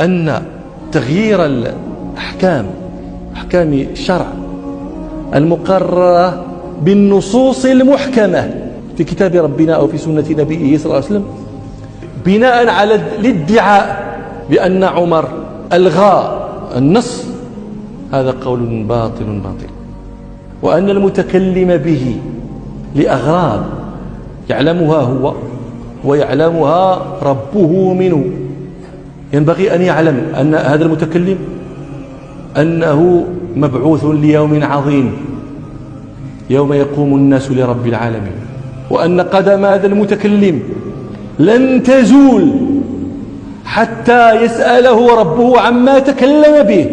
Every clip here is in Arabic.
أن تغيير الأحكام، أحكام الشرع المقررة بالنصوص المحكمة في كتاب ربنا أو في سنة نبيه صلى الله عليه وسلم بناء على الادعاء بأن عمر ألغى النص، هذا قول باطل، وأن المتكلم به لأغراض يعلمها هو ويعلمها ربه منه، ينبغي أن يعلم أن هذا المتكلم أنه مبعوث ليوم عظيم يوم يقوم الناس لرب العالمين، وأن قدم هذا المتكلم لن تزول حتى يسأله ربه عما تكلم به،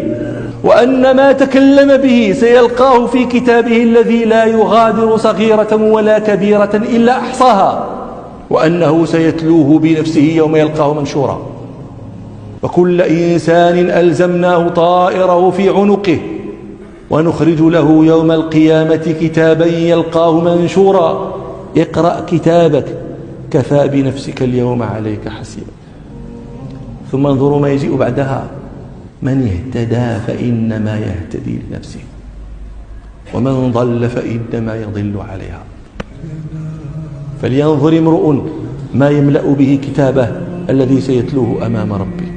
وأن ما تكلم به سيلقاه في كتابه الذي لا يغادر صغيرة ولا كبيرة إلا أحصاها، وأنه سيتلوه بنفسه يوم يلقاه منشورا. وكل إنسان ألزمناه طائره في عنقه ونخرج له يوم القيامة كتابا يلقاه منشورا اقرأ كتابك كفى بنفسك اليوم عليك حسيبا. ثم انظروا ما يجيء بعدها: من اهتدى فإنما يهتدي لنفسه ومن ضل فإنما يضل عليها. فلينظر امرؤ ما يملأ به كتابه الذي سيتلوه أمام ربه.